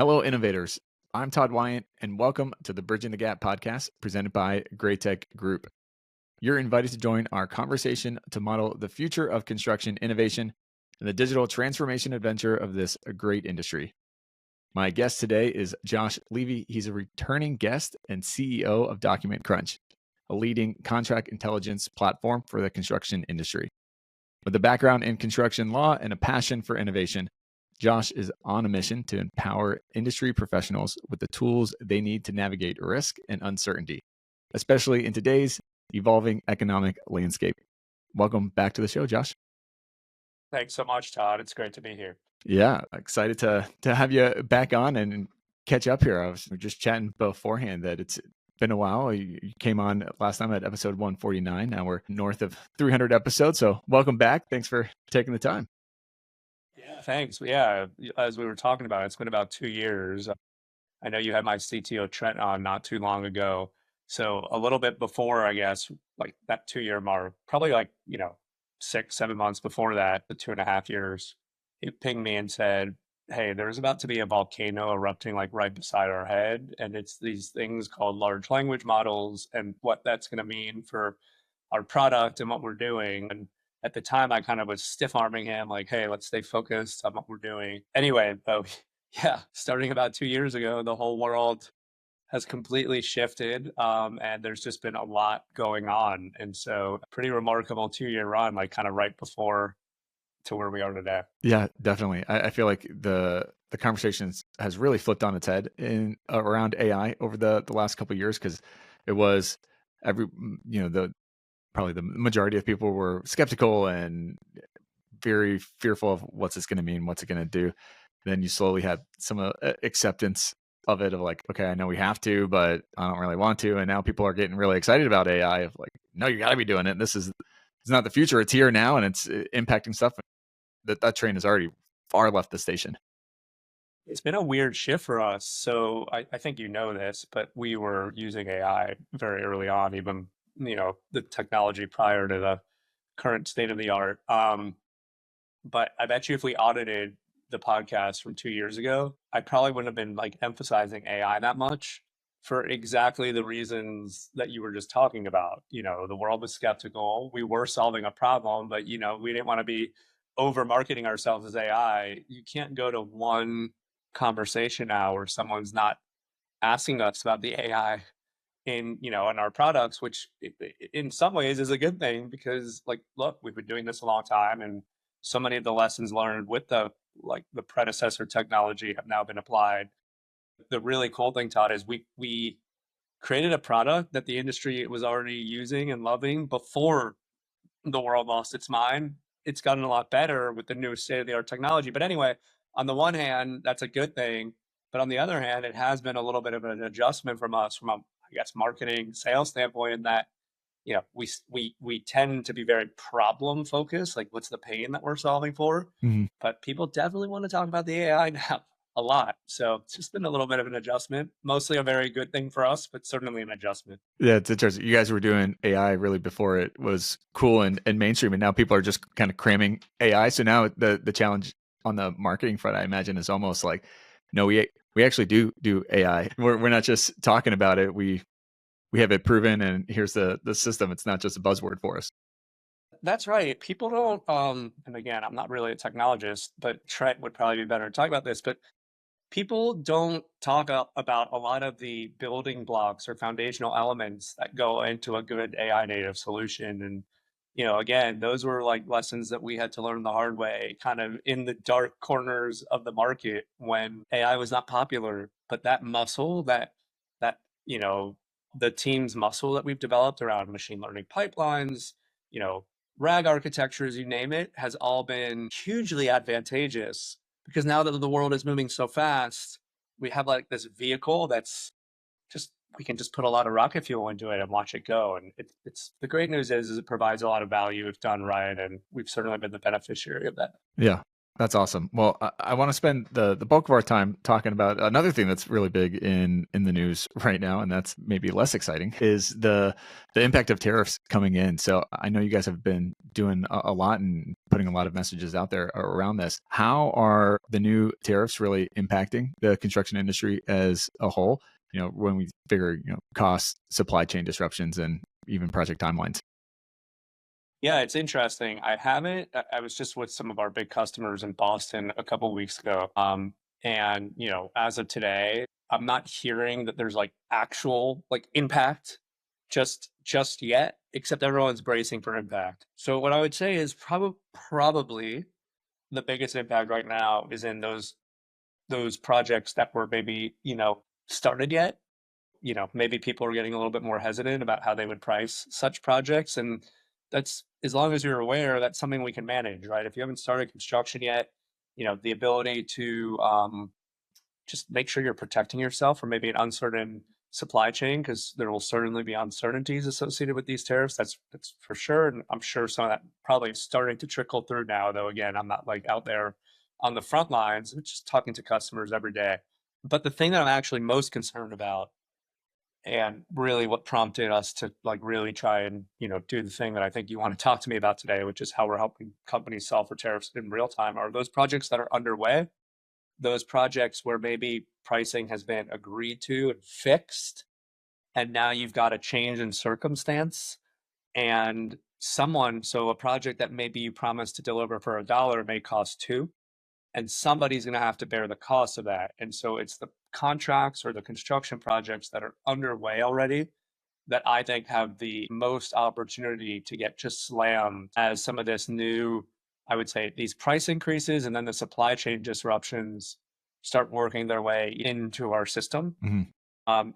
Hello, innovators. I'm Todd Weyandt, and welcome to the Bridging the Gap podcast presented by Great Tech Group. You're invited to join our conversation to model the future of construction innovation and the digital transformation adventure of this great industry. My guest today is Josh Levy. He's a returning guest and CEO of Document Crunch, a leading contract intelligence platform for the construction industry. With a background in construction law and a passion for innovation, Josh is on a mission to empower industry professionals with the tools they need to navigate risk and uncertainty, especially in today's evolving economic landscape. Welcome back to the show, Josh. Thanks so much, Todd. It's great to be here. Yeah, excited to have you back on and catch up here. I was just chatting beforehand that it's been a while. You came on last time at episode 149. Now we're north of 300 episodes. So welcome back. Thanks for taking the time. Yeah, thanks. Yeah, as we were talking about, it's been about 2 years. I know you had my CTO Trent on not too long ago. So a little bit before, I guess, like that 2 year mark, probably like, 6, 7 months before that, the 2.5 years, he pinged me and said, "Hey, there's about to be a volcano erupting like right beside our head. And it's these things called large language models and what that's going to mean for our product and what we're doing." And at the time, I kind of was stiff arming him, like, "Hey, let's stay focused on what we're doing." Anyway, though, yeah, starting about 2 years ago, the whole world has completely shifted, and there's just been a lot going on. And so, pretty remarkable 2 year run, like kind of right before to where we are today. Yeah, definitely. I feel like the conversations has really flipped on its head in around AI over the last couple of years, because it was the probably the majority of people were skeptical and very fearful of what's this going to mean, what's it going to do. Then you slowly had some acceptance of it, of like, okay, I know we have to, but I don't really want to. And now people are getting really excited about AI, of like, no, you got to be doing it. It's not the future, it's here now, and it's impacting stuff. That train has already far left the station. It's been a weird shift for us. So I think you know this, but we were using AI very early on, even, the technology prior to the current state of the art. But I bet you if we audited the podcast from 2 years ago, I probably wouldn't have been like emphasizing AI that much for exactly the reasons that you were just talking about. The world was skeptical. We were solving a problem, but we didn't want to be over marketing ourselves as AI. You can't go to one conversation now where someone's not asking us about the AI in our products, which in some ways is a good thing, because like, look, we've been doing this a long time, and so many of the lessons learned with the predecessor technology have now been applied. The really cool thing, Todd, is we created a product that the industry was already using and loving before the world lost its mind. It's gotten a lot better with the new state of the art technology. But anyway, on the one hand, that's a good thing. But on the other hand, it has been a little bit of an adjustment from us, from a, I guess, marketing sales standpoint, in that we tend to be very problem focused, like what's the pain that we're solving for. Mm-hmm. But people definitely want to talk about the AI now a lot. So it's just been a little bit of an adjustment, mostly a very good thing for us, but certainly an adjustment. Yeah, it's interesting. You guys were doing AI really before it was cool and mainstream, and now people are just kind of cramming AI. So now the challenge on the marketing front, I imagine, is almost like, no, we actually do AI. We're not just talking about it. We have it proven, and here's the system. It's not just a buzzword for us. That's right. People don't, and again, I'm not really a technologist, but Trent would probably be better to talk about this, but people don't talk about a lot of the building blocks or foundational elements that go into a good AI native solution. And, again, those were like lessons that we had to learn the hard way, kind of in the dark corners of the market when AI was not popular. But that muscle, the team's muscle that we've developed around machine learning pipelines, RAG architectures, you name it, has all been hugely advantageous, because now that the world is moving so fast, we have like this vehicle that's just, we can just put a lot of rocket fuel into it and watch it go. And it's the great news is it provides a lot of value if done right. And we've certainly been the beneficiary of that. Yeah. That's awesome. Well, I want to spend the bulk of our time talking about another thing that's really big in the news right now, and that's maybe less exciting, is the impact of tariffs coming in. So I know you guys have been doing a lot and putting a lot of messages out there around this. How are the new tariffs really impacting the construction industry as a whole? You know, when we figure, costs, supply chain disruptions, and even project timelines. Yeah, it's interesting. I was just with some of our big customers in Boston a couple weeks ago. And as of today, I'm not hearing that there's like actual like impact just yet, except everyone's bracing for impact. So what I would say is probably the biggest impact right now is in those projects that were maybe, started yet. Maybe people are getting a little bit more hesitant about how they would price such projects. And that's, as long as you're aware, that's something we can manage, right? If you haven't started construction yet, the ability to just make sure you're protecting yourself from maybe an uncertain supply chain, because there will certainly be uncertainties associated with these tariffs. That's for sure. And I'm sure some of that probably is starting to trickle through now, though again, I'm not like out there on the front lines, I'm just talking to customers every day. But the thing that I'm actually most concerned about, and really what prompted us to like really try and do the thing that I think you want to talk to me about today, which is how we're helping companies solve for tariffs in real time, are those projects that are underway, those projects where maybe pricing has been agreed to and fixed, and now you've got a change in circumstance, and so a project that maybe you promised to deliver for $1 may cost two, and somebody's going to have to bear the cost of that. And so it's the contracts or the construction projects that are underway already that I think have the most opportunity to get just slammed as some of this new, I would say, these price increases and then the supply chain disruptions start working their way into our system. Mhm.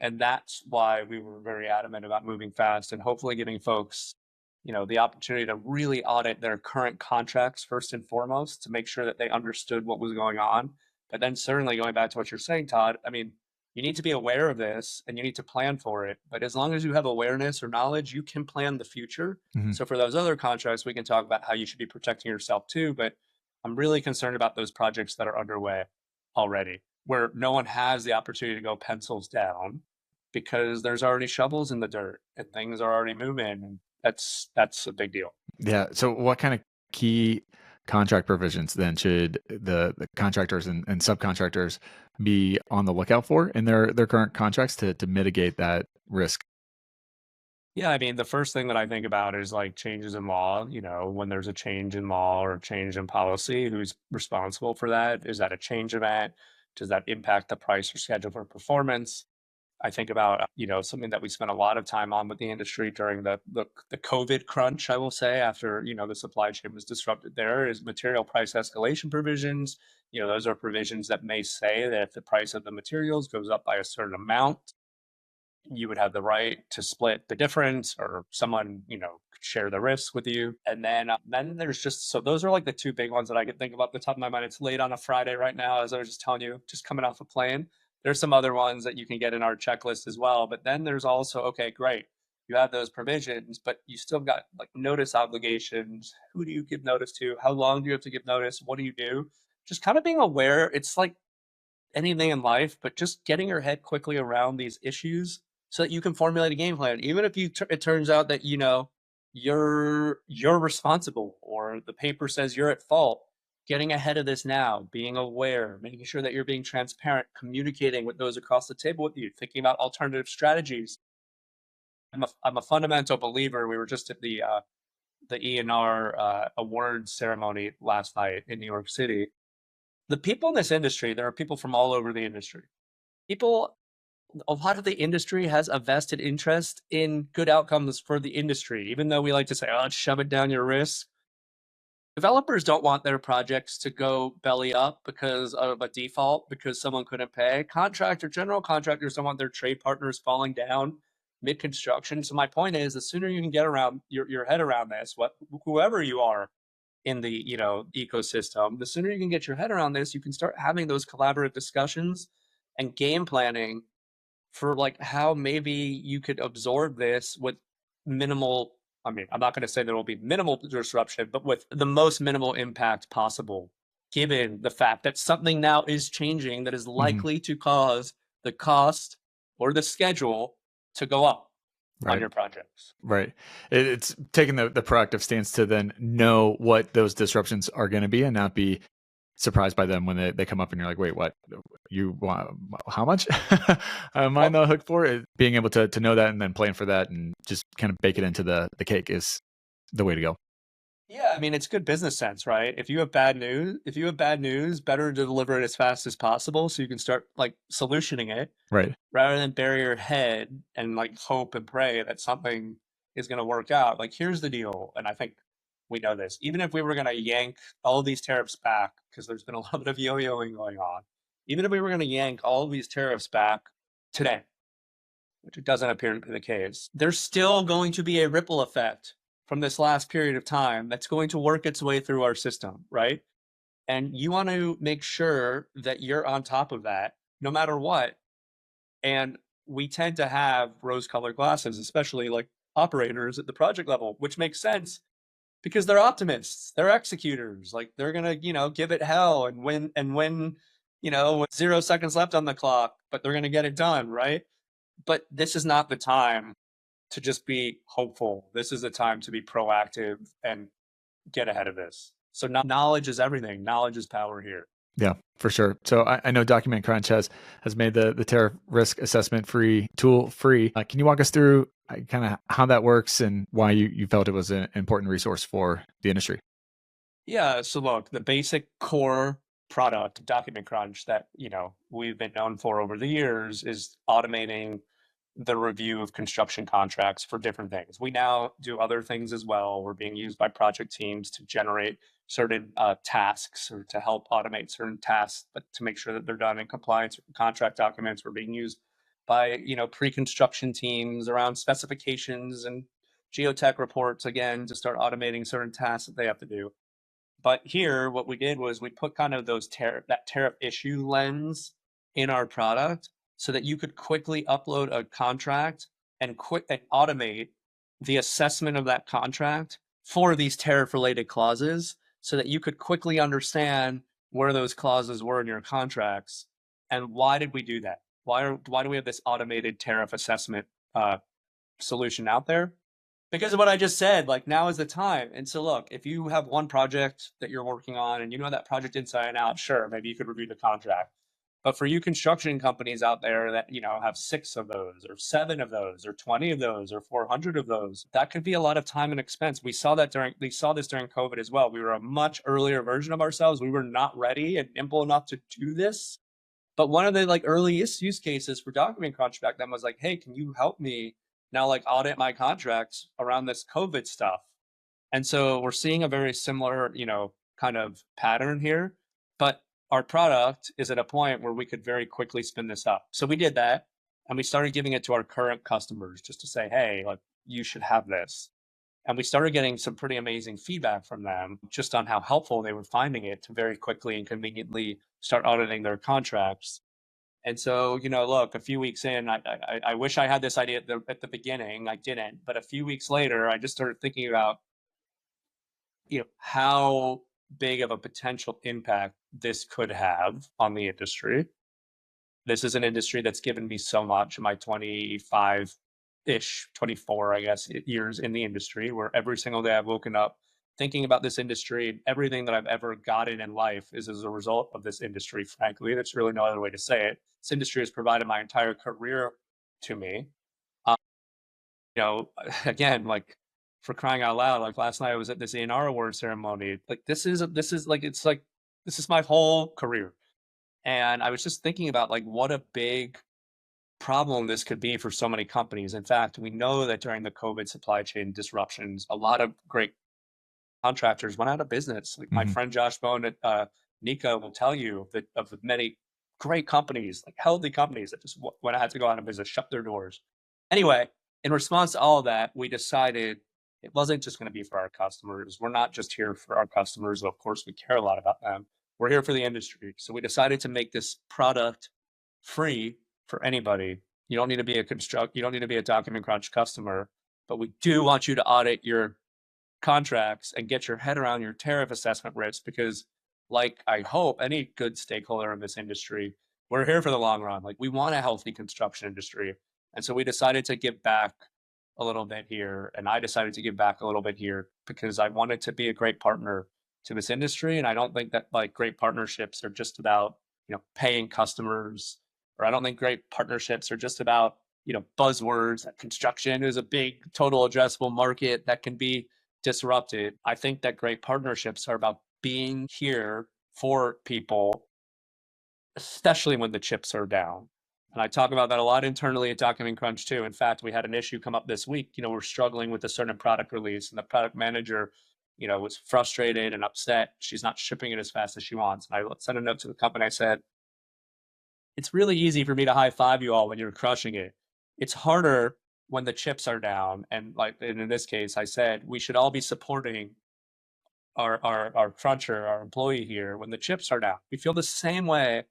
And that's why we were very adamant about moving fast and hopefully giving folks, the opportunity to really audit their current contracts first and foremost to make sure that they understood what was going on. But then certainly going back to what you're saying, Todd, I mean, you need to be aware of this and you need to plan for it. But as long as you have awareness or knowledge, you can plan the future. Mhm. So for those other contracts, we can talk about how you should be protecting yourself too. But I'm really concerned about those projects that are underway already, where no one has the opportunity to go pencils down because there's already shovels in the dirt and things are already moving. And that's a big deal. Yeah. So, what kind of key contract provisions then should the contractors and subcontractors be on the lookout for in their current contracts to mitigate that risk? Yeah, I mean, the first thing that I think about is like changes in law. When there's a change in law or a change in policy, who's responsible for that? Is that a change event? Does that impact the price or schedule for performance? I think about, something that we spent a lot of time on with the industry during the COVID crunch, I will say, after, the supply chain was disrupted, there is material price escalation provisions. Those are provisions that may say that if the price of the materials goes up by a certain amount, you would have the right to split the difference, or someone, could share the risk with you. And then there's just, so those are like the two big ones that I can think of off the top of my mind. It's late on a Friday right now, as I was just telling you, just coming off a plane. There's some other ones that you can get in our checklist as well. But then there's also, okay, great. You have those provisions, but you still got like notice obligations. Who do you give notice to? How long do you have to give notice? What do you do? Just kind of being aware. It's like anything in life, but just getting your head quickly around these issues so that you can formulate a game plan. Even if it turns out that you're responsible, or the paper says you're at fault, getting ahead of this now, being aware, making sure that you're being transparent, communicating with those across the table with you, thinking about alternative strategies. I'm a fundamental believer. We were just at the E&R awards ceremony last night in New York City. The people in this industry, there are people from all over the industry. A lot of the industry has a vested interest in good outcomes for the industry, even though we like to say, oh, shove it down your wrist. Developers don't want their projects to go belly up because of a default, because someone couldn't pay. General contractors don't want their trade partners falling down mid-construction. So my point is, the sooner you can get around your head around this, whoever you are in the ecosystem, the sooner you can get your head around this, you can start having those collaborative discussions and game planning for like how maybe you could absorb this with minimal. I mean, I'm not going to say there will be minimal disruption, but with the most minimal impact possible given the fact that something now is changing that is Mm-hmm. likely to cause the cost or the schedule to go up on Right. your projects. Right. It's taking the proactive stance to then know what those disruptions are going to be and not be surprised by them when they come up and you're like, wait, what? You want how much? Am I on the hook for it? Being able to know that and then plan for that and just kind of bake it into the cake is the way to go. Yeah, I mean, it's good business sense, right? If you have bad news, better to deliver it as fast as possible so you can start like solutioning it Right. rather than bury your head and like hope and pray that something is going to work out. Like, here's the deal. And I think we know this. Even if we were going to yank all of these tariffs back, because there's been a lot of yo-yoing going on, even if we were going to yank all of these tariffs back today, which it doesn't appear to be the case, there's still going to be a ripple effect from this last period of time that's going to work its way through our system, right? And you want to make sure that you're on top of that no matter what. And we tend to have rose-colored glasses, especially like operators at the project level, which makes sense because they're optimists, they're executors. Like they're gonna, give it hell and win, with 0 seconds left on the clock, but they're gonna get it done, right? But this is not the time to just be hopeful. This is the time to be proactive and get ahead of this. So knowledge is everything. Knowledge is power here. Yeah, for sure. So I know Document Crunch has made the tariff risk assessment tool free. Can you walk us through kind of how that works and why you felt it was an important resource for the industry? Yeah. So look, the basic core product, Document Crunch, that we've been known for over the years is automating the review of construction contracts for different things. We now do other things as well. We're being used by project teams to generate certain tasks or to help automate certain tasks, but to make sure that they're done in compliance with contract documents. We're being used by pre-construction teams around specifications and geotech reports, again, to start automating certain tasks that they have to do. But here, what we did was we put kind of that tariff issue lens in our product so that you could quickly upload a contract and automate the assessment of that contract for these tariff related clauses so that you could quickly understand where those clauses were in your contracts. And why did we do that? Why do we have this automated tariff assessment solution out there? Because of what I just said, like now is the time. And so look, if you have one project that you're working on and you know that project inside and out, sure, maybe you could review the contract. But for you construction companies out there that, have 6 of those or 7 of those or 20 of those or 400 of those, that could be a lot of time and expense. We saw this during COVID as well. We were a much earlier version of ourselves. We were not ready and nimble enough to do this. But one of the earliest use cases for Document Crunch back then was like, hey, can you help me now audit my contracts around this COVID stuff? And so we're seeing a very similar, kind of pattern here, but our product is at a point where we could very quickly spin this up. So we did that and we started giving it to our current customers just to say, hey, you should have this. And we started getting some pretty amazing feedback from them just on how helpful they were finding it to very quickly and conveniently start auditing their contracts. And so, look, a few weeks in, I wish I had this idea at the beginning. I didn't. But a few weeks later, I just started thinking about, how big of a potential impact this could have on the industry. This is an industry that's given me so much in my 25-ish, 24, I guess, years in the industry, where every single day I've woken up thinking about this industry. Everything that I've ever gotten in life is as a result of this industry, frankly. There's really no other way to say it. This industry has provided my entire career to me. Again, for crying out loud, last night I was at this A&R award ceremony. This is my whole career. And I was just thinking about what a big problem this could be for so many companies. In fact, we know that during the COVID supply chain disruptions, a lot of great contractors went out of business. My friend Josh Levy at Nika will tell you that of the many great companies, healthy companies that just had to go out of business, shut their doors. Anyway, in response to all of that, we decided it wasn't just going to be for our customers. We're not just here for our customers. Of course, we care a lot about them. We're here for the industry. So we decided to make this product free for anybody. You don't need to be you don't need to be a Document Crunch customer, but we do want you to audit your contracts and get your head around your tariff assessment risk, because like I hope any good stakeholder in this industry, we're here for the long run. Like we want a healthy construction industry. And so we decided to give back a little bit here. And I decided to give back a little bit here because I wanted to be a great partner to this industry. And I don't think that like great partnerships are just about, paying customers, or I don't think great partnerships are just about, buzzwords. That construction is a big total addressable market that can be disrupted. I think that great partnerships are about being here for people, especially when the chips are down. And I talk about that a lot internally at Document Crunch too. In fact, we had an issue come up this week. We're struggling with a certain product release, and the product manager, was frustrated and upset. She's not shipping it as fast as she wants. And I sent a note to the company. I said, it's really easy for me to high five you all when you're crushing it. It's harder when the chips are down. And like in this case, I said, we should all be supporting our cruncher, our employee here when the chips are down. We feel the same way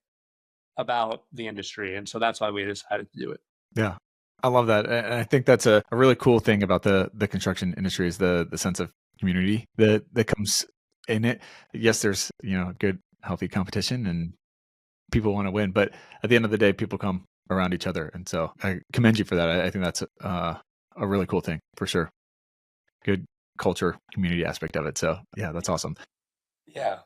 about the industry. And so that's why we decided to do it. Yeah. I love that. And I think that's a really cool thing about the construction industry is the sense of community that comes in it. Yes, there's, good, healthy competition and people want to win, but at the end of the day, people come around each other. And so I commend you for that. I think that's a really cool thing for sure. Good culture, community aspect of it. So yeah, that's awesome. Yeah.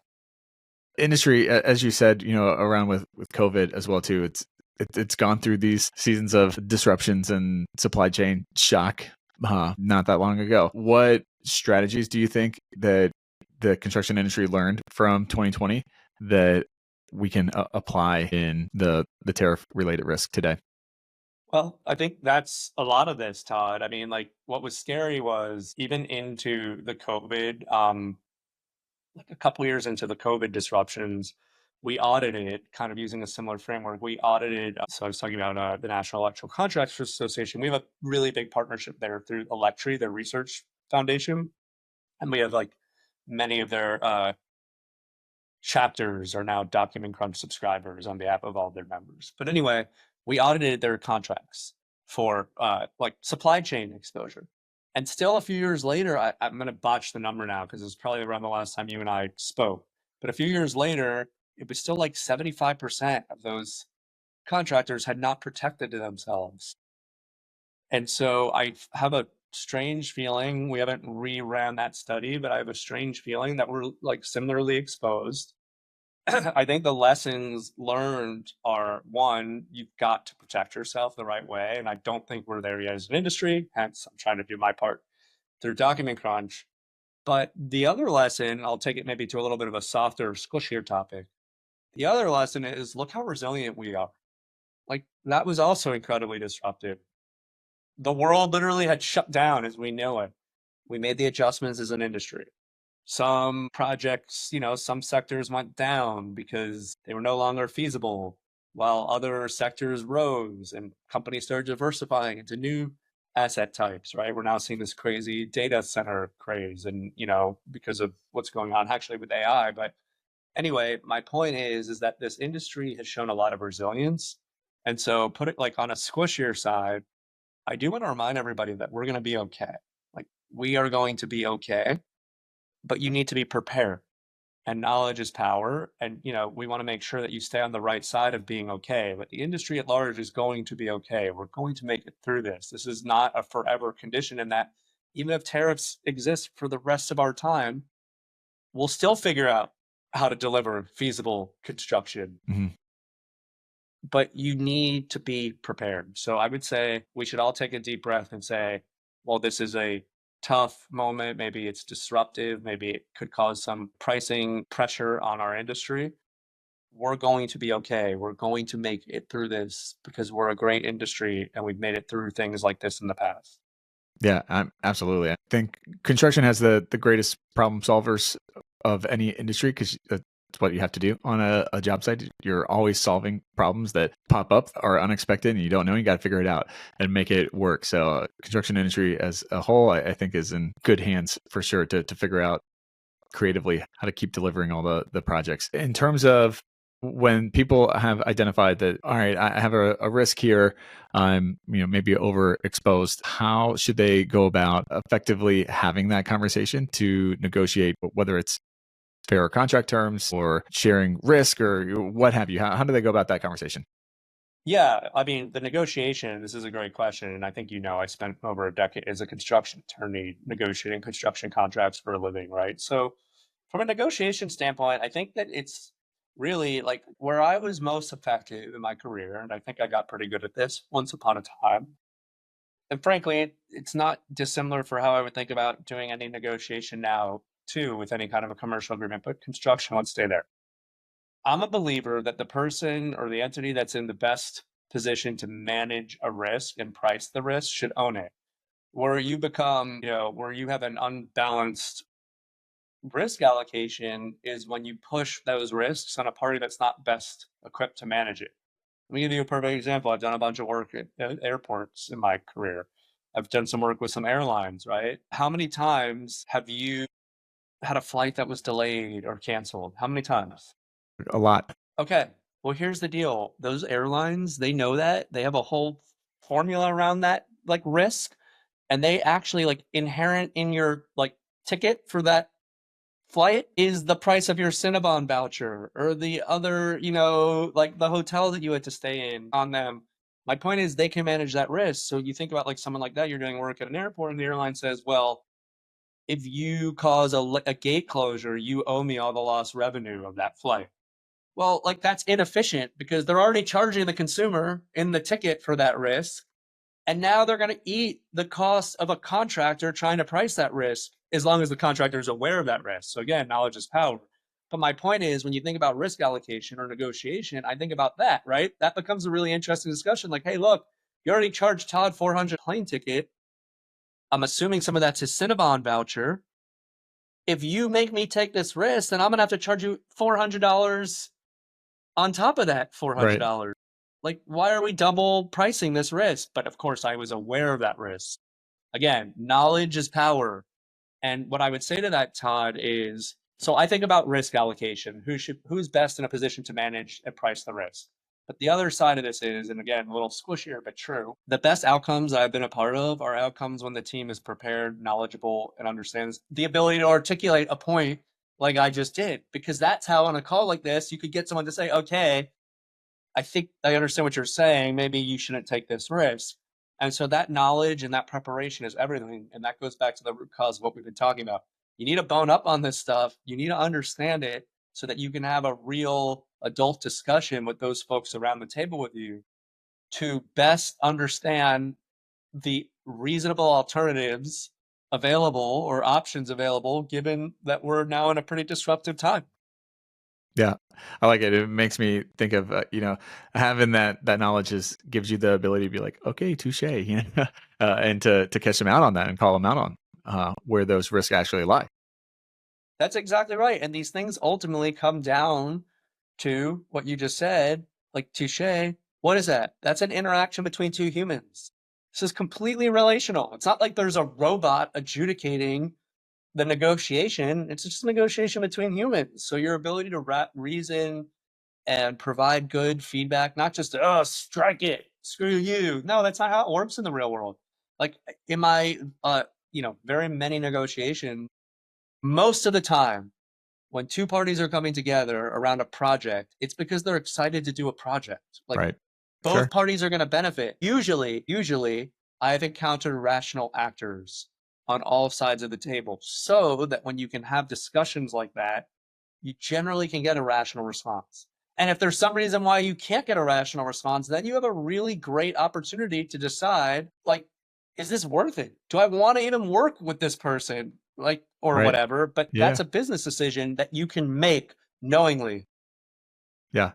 Industry, as you said, around with COVID as well too. It's gone through these seasons of disruptions and supply chain shock not that long ago. What strategies do you think that the construction industry learned from 2020 that we can apply in the tariff related risk today? Well, I think that's a lot of this, Todd. I mean, like what was scary was even into the COVID, like a couple years into the COVID disruptions, we audited, kind of using a similar framework. We audited, so I was talking about the National Electrical Contractors Association. We have a really big partnership there through Electri, their research foundation. And we have like many of their chapters are now Document Crunch subscribers on behalf of all their members. But anyway, we audited their contracts for like supply chain exposure. And still a few years later, I'm going to botch the number now because it was probably around the last time you and I spoke. But a few years later, it was still like 75% of those contractors had not protected themselves. And so I have a strange feeling, we haven't reran that study, but I have a strange feeling that we're like similarly exposed. I think the lessons learned are one, you've got to protect yourself the right way. And I don't think we're there yet as an industry. Hence, I'm trying to do my part through Document Crunch. But the other lesson, I'll take it maybe to a little bit of a softer, squishier topic. The other lesson is look how resilient we are. Like that was also incredibly disruptive. The world literally had shut down as we know it. We made the adjustments as an industry. Some projects, some sectors went down because they were no longer feasible, while other sectors rose and companies started diversifying into new asset types, right? We're now seeing this crazy data center craze and, because of what's going on actually with AI. But anyway, my point is that this industry has shown a lot of resilience. And so put it like on a squishier side, I do want to remind everybody that we're going to be okay. Like we are going to be okay, but you need to be prepared, and knowledge is power. And, we want to make sure that you stay on the right side of being okay, but the industry at large is going to be okay. We're going to make it through this. This is not a forever condition, in that even if tariffs exist for the rest of our time, we'll still figure out how to deliver feasible construction. Mm-hmm. But you need to be prepared. So I would say we should all take a deep breath and say, well, this is a tough moment. Maybe it's disruptive. Maybe it could cause some pricing pressure on our industry. We're going to be okay. We're going to make it through this because we're a great industry and we've made it through things like this in the past. Yeah, absolutely. I think construction has the greatest problem solvers of any industry because that's what you have to do on a job site. You're always solving problems that pop up, are unexpected, and you don't know. You got to figure it out and make it work. So construction industry as a whole, I think, is in good hands for sure to figure out creatively how to keep delivering all the projects. In terms of when people have identified that, all right, I have a risk here, I'm maybe overexposed, how should they go about effectively having that conversation to negotiate, whether it's fairer contract terms or sharing risk or what have you? How do they go about that conversation? Yeah, I mean, the negotiation, this is a great question. And I think, I spent over a decade as a construction attorney negotiating construction contracts for a living, right? So, from a negotiation standpoint, I think that it's really like where I was most effective in my career. And I think I got pretty good at this once upon a time. And frankly, it's not dissimilar for how I would think about doing any negotiation now, too, with any kind of a commercial agreement, but construction would stay there. I'm a believer that the person or the entity that's in the best position to manage a risk and price the risk should own it. Where you become, where you have an unbalanced risk allocation is when you push those risks on a party that's not best equipped to manage it. Let me give you a perfect example. I've done a bunch of work at airports in my career. I've done some work with some airlines, right? How many times have you had a flight that was delayed or canceled? How many times? A lot. Okay. Well, here's the deal. Those airlines, they know that. They have a whole formula around that like risk, and they actually like inherent in your like ticket for that flight is the price of your Cinnabon voucher or the other, like the hotel that you had to stay in on them. My point is they can manage that risk. So you think about like someone like that, you're doing work at an airport and the airline says, well, if you cause a gate closure, you owe me all the lost revenue of that flight. Well, like that's inefficient because they're already charging the consumer in the ticket for that risk. And now they're going to eat the cost of a contractor trying to price that risk as long as the contractor is aware of that risk. So again, knowledge is power. But my point is, when you think about risk allocation or negotiation, I think about that, right? That becomes a really interesting discussion. Like, hey, look, you already charged Todd 400 plane ticket. I'm assuming some of that's his Cinnabon voucher. If you make me take this risk, then I'm going to have to charge you $400 on top of that $400. Right. Like, why are we double pricing this risk? But of course, I was aware of that risk. Again, knowledge is power. And what I would say to that, Todd, is so I think about risk allocation. Who's best in a position to manage and price the risk? But the other side of this is, and again, a little squishier, but true, the best outcomes I've been a part of are outcomes when the team is prepared, knowledgeable, and understands the ability to articulate a point like I just did. Because that's how on a call like this, you could get someone to say, okay, I think I understand what you're saying. Maybe you shouldn't take this risk. And so that knowledge and that preparation is everything. And that goes back to the root cause of what we've been talking about. You need to bone up on this stuff. You need to understand it so that you can have a real adult discussion with those folks around the table with you to best understand the reasonable alternatives available or options available, given that we're now in a pretty disruptive time. Yeah, I like it. It makes me think of having that knowledge gives you the ability to be like, okay, touche, and to catch them out on that and call them out on where those risks actually lie. That's exactly right. And these things ultimately come down to what you just said, like touche. What is that? That's an interaction between two humans. This is completely relational. It's not like there's a robot adjudicating the negotiation. It's just a negotiation between humans. So your ability to reason and provide good feedback, not just, oh, strike it, screw you. No, that's not how it works in the real world. Like in my, very many negotiations, most of the time, when two parties are coming together around a project, it's because they're excited to do a project. Like Right. both Sure. parties are going to benefit. Usually, I've encountered rational actors on all sides of the table so that when you can have discussions like that, you generally can get a rational response. And if there's some reason why you can't get a rational response, then you have a really great opportunity to decide, like, is this worth it? Do I want to even work with this person? Like, or Right. whatever. But Yeah. that's a business decision that you can make knowingly. Yeah.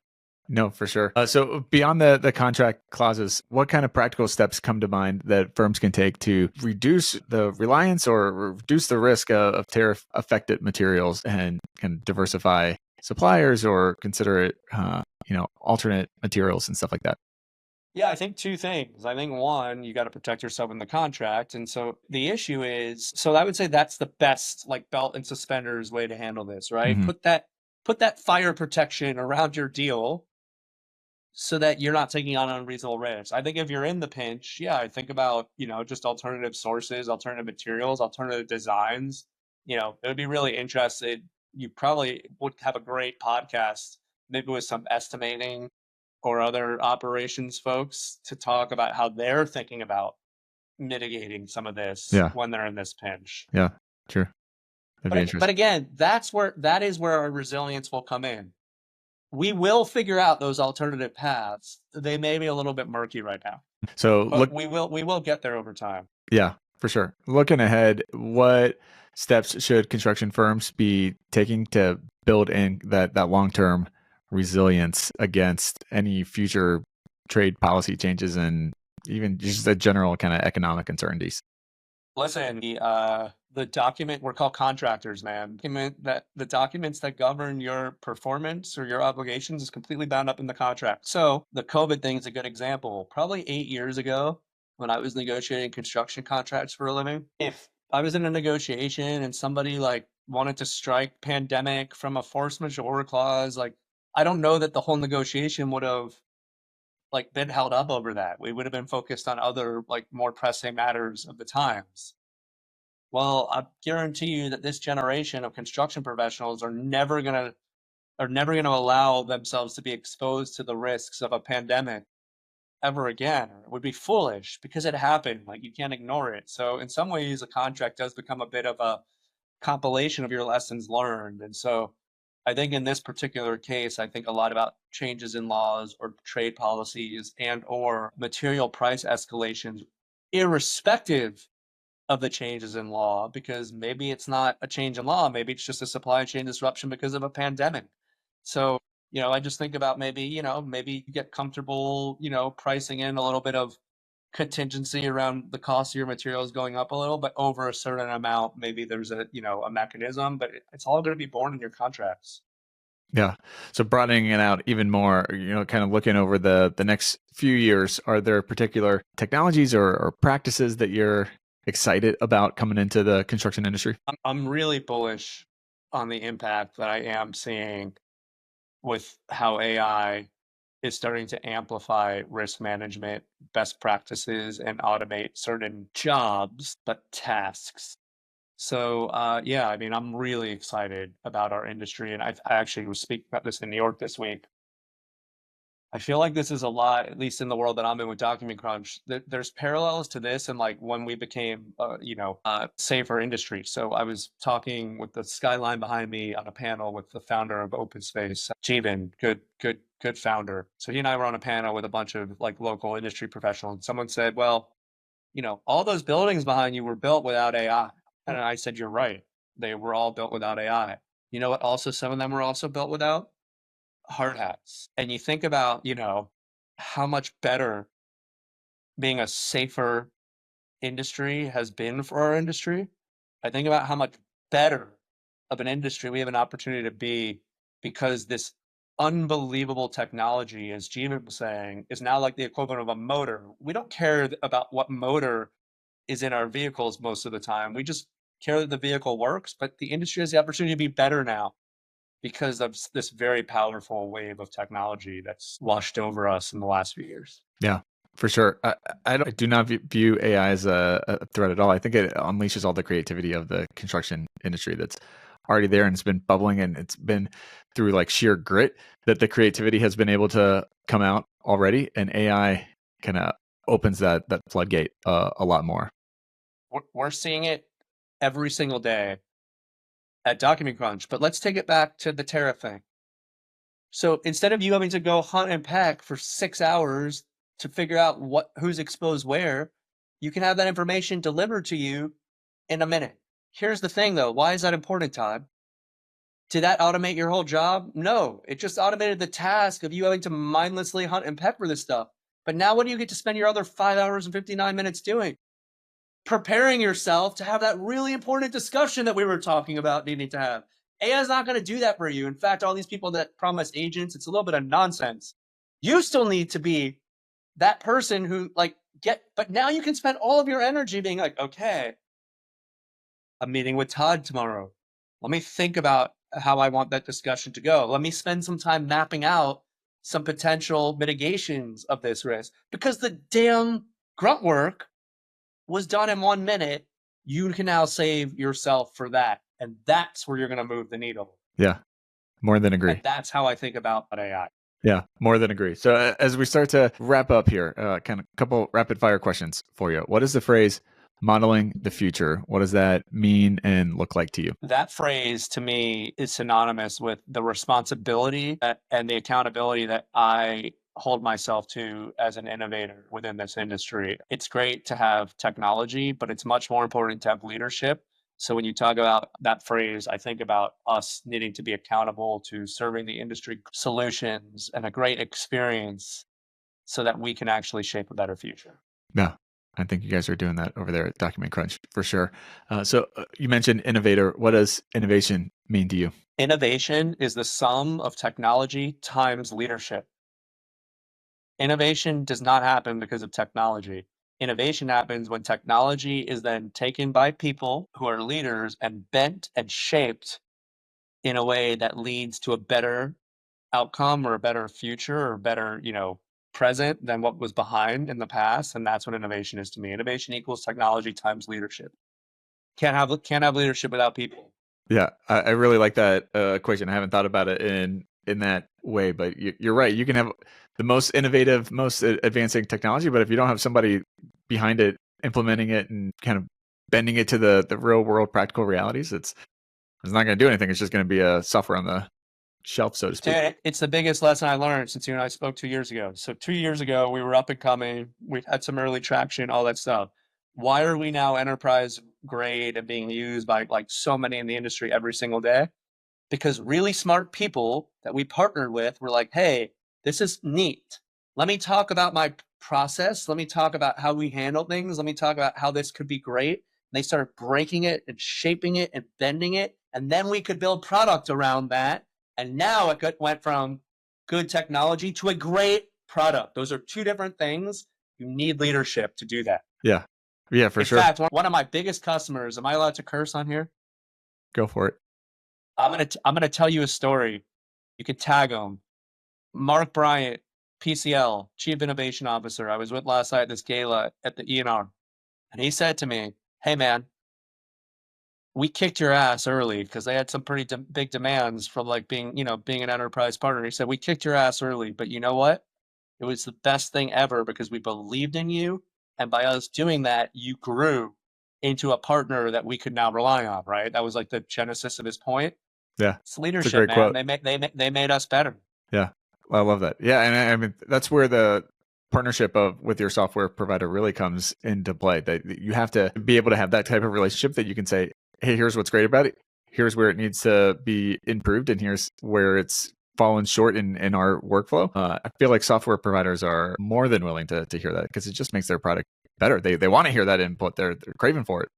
No, for sure. So beyond the contract clauses, what kind of practical steps come to mind that firms can take to reduce the reliance or reduce the risk of tariff affected materials and can diversify suppliers or consider it, alternate materials and stuff like that? Yeah, I think two things. I think one, you got to protect yourself in the contract. And so the issue is, so I would say that's the best like belt and suspenders way to handle this, right? Hmm. Put that fire protection around your deal so that you're not taking on unreasonable risks. I think if you're in the pinch, yeah, I think about, just alternative sources, alternative materials, alternative designs. It would be really interesting you probably would have a great podcast, maybe with some estimating or other operations folks to talk about how they're thinking about mitigating some of this Yeah. when they're in this pinch. Yeah. True. That'd be But interesting. again, that is where our resilience will come in. We will figure out those alternative paths. They may be a little bit murky right now, So but look, we will get there over time. yeah, for sure. Looking ahead, what steps should construction firms be taking to build in that long-term resilience against any future trade policy changes and even just the general kind of economic uncertainties? Listen, the document we're called contractors, man. The documents that govern your performance or your obligations is completely bound up in the contract. So the COVID thing is a good example. Probably 8 years ago, when I was negotiating construction contracts for a living, if I was in a negotiation and somebody like wanted to strike pandemic from a force majeure clause, like I don't know that the whole negotiation would have like been held up over that. We would have been focused on other like more pressing matters of the times. Well, I guarantee you that this generation of construction professionals are never gonna allow themselves to be exposed to the risks of a pandemic ever again. It would be foolish because it happened. Like you can't ignore it. So in some ways, a contract does become a bit of a compilation of your lessons learned. And so I think in this particular case, I think a lot about changes in laws or trade policies and or material price escalations, irrespective of the changes in law, because maybe it's not a change in law, maybe it's just a supply chain disruption because of a pandemic. So, I just think about maybe you get comfortable, pricing in a little bit of contingency around the cost of your materials going up a little, but over a certain amount, maybe there's a mechanism, but it's all going to be born in your contracts. Yeah. So broadening it out even more, kind of looking over the next few years, are there particular technologies or practices that you're excited about coming into the construction industry? I'm really bullish on the impact that I am seeing with how AI is starting to amplify risk management best practices and automate certain jobs, but tasks. So, yeah, I mean, I'm really excited about our industry. And I actually was speaking about this in New York this week. I feel like this is a lot, at least in the world that I'm in with Document Crunch. There's parallels to this and like when we became, safer industry. So I was talking with the skyline behind me on a panel with the founder of OpenSpace, Jeevan, good founder. So he and I were on a panel with a bunch of like local industry professionals. And someone said, well, all those buildings behind you were built without AI. And I said, you're right. They were all built without AI. You know what? Also, some of them were also built without hard hats. And you think about, how much better being a safer industry has been for our industry. I think about how much better of an industry we have an opportunity to be because this unbelievable technology, as Jeevan was saying, is now like the equivalent of a motor. We don't care about what motor is in our vehicles most of the time. We just care that the vehicle works, but the industry has the opportunity to be better now because of this very powerful wave of technology that's washed over us in the last few years. Yeah, for sure. I do not view AI as a threat at all. I think it unleashes all the creativity of the construction industry that's already there and it's been bubbling, and it's been through like sheer grit that the creativity has been able to come out already, and AI kind of opens that floodgate a lot more. We're seeing it every single day at Document Crunch, but let's take it back to the tariff thing. So instead of you having to go hunt and peck for 6 hours to figure out who's exposed where, you can have that information delivered to you in a minute. Here's the thing though, why is that important, Todd? Did that automate your whole job? No, it just automated the task of you having to mindlessly hunt and peck for this stuff. But now what do you get to spend your other 5 hours and 59 minutes doing? Preparing yourself to have that really important discussion that we were talking about needing to have. AI is not going to do that for you. In fact, all these people that promise agents, it's a little bit of nonsense. You still need to be that person who but now you can spend all of your energy being like, okay, I'm meeting with Todd tomorrow. Let me think about how I want that discussion to go. Let me spend some time mapping out some potential mitigations of this risk because the damn grunt work was done in 1 minute. You can now save yourself for that. And that's where you're going to move the needle. Yeah. More than agree. And that's how I think about AI. Yeah, more than agree. So as we start to wrap up here, kind of a couple rapid fire questions for you. What is the phrase modeling the future? What does that mean and look like to you? That phrase to me is synonymous with the responsibility and the accountability that I hold myself to as an innovator within this industry. It's great to have technology, but it's much more important to have leadership. So when you talk about that phrase, I think about us needing to be accountable to serving the industry solutions and a great experience so that we can actually shape a better future. Yeah, I think you guys are doing that over there at Document Crunch for sure. So you mentioned innovator. What does innovation mean to you? Innovation is the sum of technology times leadership. Innovation does not happen because of technology. Innovation happens when technology is then taken by people who are leaders and bent and shaped in a way that leads to a better outcome or a better future or better, present than what was behind in the past. And that's what innovation is to me. Innovation equals technology times leadership. Can't have leadership without people. Yeah, I really like that equation. I haven't thought about it in that way, but you're right. You can have the most innovative, most advancing technology, but if you don't have somebody behind it implementing it and kind of bending it to the real world practical realities, it's not going to do anything. It's just going to be a software on the shelf, so to speak. Dude, it's the biggest lesson I learned since you and I spoke 2 years ago. So 2 years ago, we were up and coming. We had some early traction, all that stuff. Why are we now enterprise grade and being used by like so many in the industry every single day? Because really smart people that we partnered with were like, hey, this is neat. Let me talk about my process. Let me talk about how we handle things. Let me talk about how this could be great. And they started breaking it and shaping it and bending it. And then we could build product around that. And now it went from good technology to a great product. Those are two different things. You need leadership to do that. Yeah. Yeah, for sure. In fact, one of my biggest customers, am I allowed to curse on here? Go for it. I'm gonna tell you a story. You could tag him. Mark Bryant, PCL, Chief Innovation Officer. I was with last night at this gala at the ENR, and he said to me, "Hey man, we kicked your ass early because they had some pretty big demands from like being an enterprise partner." He said, "We kicked your ass early, but you know what? It was the best thing ever because we believed in you, and by us doing that, you grew into a partner that we could now rely on." Right? That was like the genesis of his point. Yeah. It's leadership, man. Quote. They made us better. Yeah. I love that. Yeah. And I mean, that's where the partnership with your software provider really comes into play. That you have to be able to have that type of relationship that you can say, hey, here's what's great about it. Here's where it needs to be improved. And here's where it's fallen short in our workflow. I feel like software providers are more than willing to hear that because it just makes their product better. They want to hear that input. They're craving for it.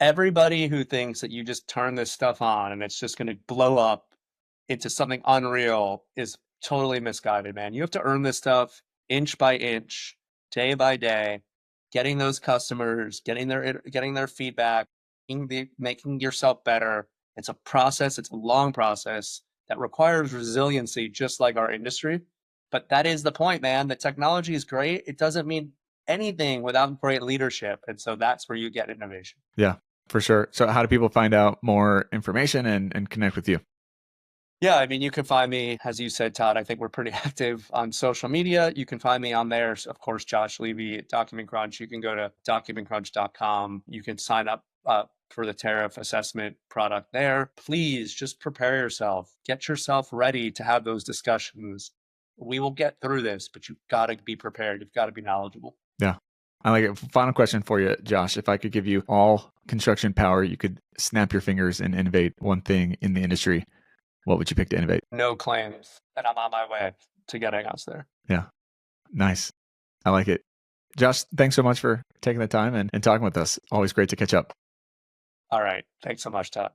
Everybody who thinks that you just turn this stuff on and it's just going to blow up into something unreal is totally misguided, man. You have to earn this stuff inch by inch, day by day, getting those customers, getting their feedback, making yourself better. It's a process. It's a long process that requires resiliency, just like our industry. But that is the point, man. The technology is great. It doesn't mean anything without great leadership. And so that's where you get innovation. Yeah, for sure. So how do people find out more information and connect with you? Yeah, I mean, you can find me, as you said, Todd. I think we're pretty active on social media. You can find me on there. Of course, Josh Levy at Document Crunch. You can go to documentcrunch.com. You can sign up for the tariff assessment product there. Please just prepare yourself. Get yourself ready to have those discussions. We will get through this, but you've got to be prepared. You've got to be knowledgeable. Yeah. I like it. Final question for you, Josh. If I could give you all construction power, you could snap your fingers and innovate one thing in the industry, what would you pick to innovate? No claims. And I'm on my way to getting us there. Yeah. Nice. I like it. Josh, thanks so much for taking the time and talking with us. Always great to catch up. All right. Thanks so much, Todd.